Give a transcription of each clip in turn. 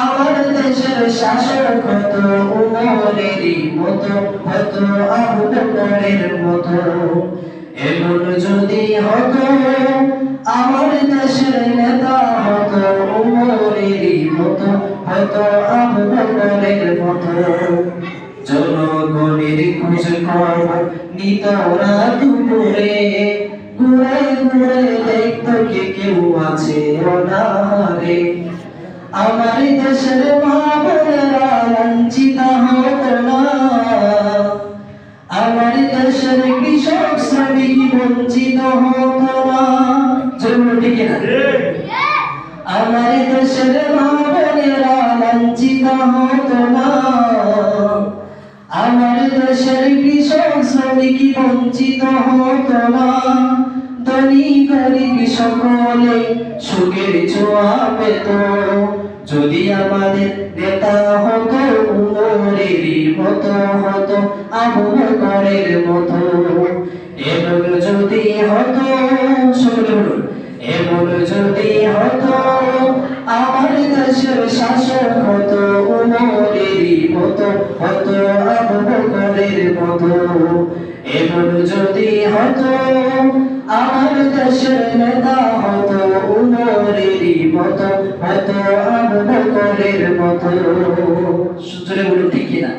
আমার দেশের শাসক হতো উমরেরই মতো, হতো আবু বকরের মতো। এমন যদি হতো আমার দেশের নেতা হতো উমরেরই মতো, হতো আবু বকরের মতো। জনগণের খোঁজ খবর নিত ওরা দুপুরে, ঘুরে ঘুরে দেখতো কে কেউ আছে অনাহারে। আমার দেশের মা বোনেরা লাঞ্ছিত হতো না, আমার দেশের কৃষক শ্রমিক বঞ্চিত হতো না। চলুন ঠিক না? আমার দেশের মা বোনেরা লাঞ্ছিত হতো না, আমার দেশের কৃষক শ্রমিক বঞ্চিত হতো না। ধনী গরিব সকলে সুখের ছোঁয়া পেত যদি আমাদের নেতা হতো উমরেরই মতো, হতো আবু বকরের মতো। এমন যদি হতো, শুনুন, এমন যদি হতো আমার দেশের শাসক হতো উমরেরই মতো, হতো আবু বকরের মতো। এমন যদি হতো আমার দেশের নেতা হতো উমরেরই মতো, হতো আবু বকরের মতো। সুতরে বলুন ঠিক কিনা?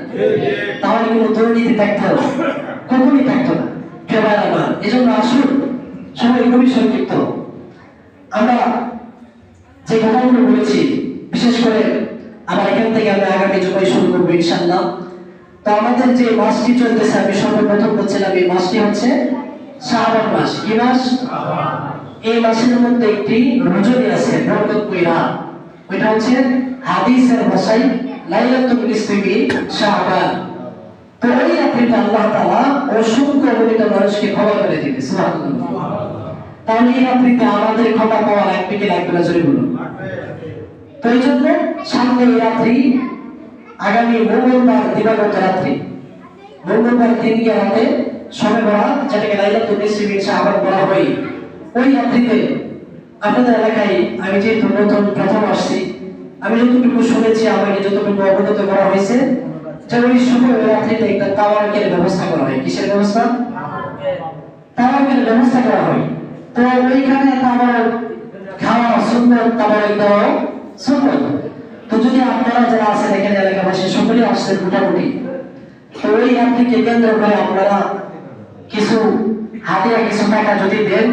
তাহলে কোনো দুর্নীতি থাকতো? কখনই থাকতো না। কেবল আমার এজন্য আসুন, সময় খুবই সংক্ষিপ্ত, আমরা যে কথাগুলো বলেছি বিশেষ করে আবার এখান থেকে আমরা আগামী জুমায় শুরু করবো ইনশাআল্লাহ। তো আমাদের যে মাসটি চলতেছে, আমি সর্বপ্রথম বলছিলাম এই মাসটি হচ্ছে শাবান মাস। কি মাস? এই মাসের মধ্যে একটি রজনী আছে, বরকতময় রাত। ওইটা হচ্ছে হাদিসের ভাষায় লাইলাতুল নিসফি শাবান। তো ওই রাত্রিতে আল্লাহ তাআলা অসংখ্য অগণিত মানুষকে ক্ষমা করে দিবে। সুবহানাল্লাহ। তাহলে এই রাত্রিতে আমাদের ক্ষমা পাওয়া লাগবে কি লাগবে না জোরে বলুন। তো এই জন্য সামনে এই রাত্রি, আগামী মঙ্গলবার দিবাগত রাত্রি, মঙ্গলবার দিনকে রাতে শবে বরাত, যেটাকে লাইলাতুল নিসফি শাবান বলা হয়, ওই রাত্রিতে আপনাদের এলাকায় আমি যেহেতু নতুন প্রথম আসছি, আমি যতটুকু শুনেছি, আমাকে যতটুকু অবগত করা হয়েছে, যে ওই সময় ওই রাত্রিতে একটা তাওয়াক্কের ব্যবস্থা করা হয়। কিসের ব্যবস্থা? তাওয়াক্কের ব্যবস্থা করা হয়। তো ওইখানে তাওয়াক খাওয়া সুন্নাত, তাওয়াক দেওয়া সুন্নাত। তো যদি আপনারা যারা আছেন এখানে এলাকাবাসী সকলেই আসছেন মোটামুটি, তো ওই রাত্রিকে কেন্দ্র করে আপনারা কিছু হাতিয়া কিছু টাকা যদি দেন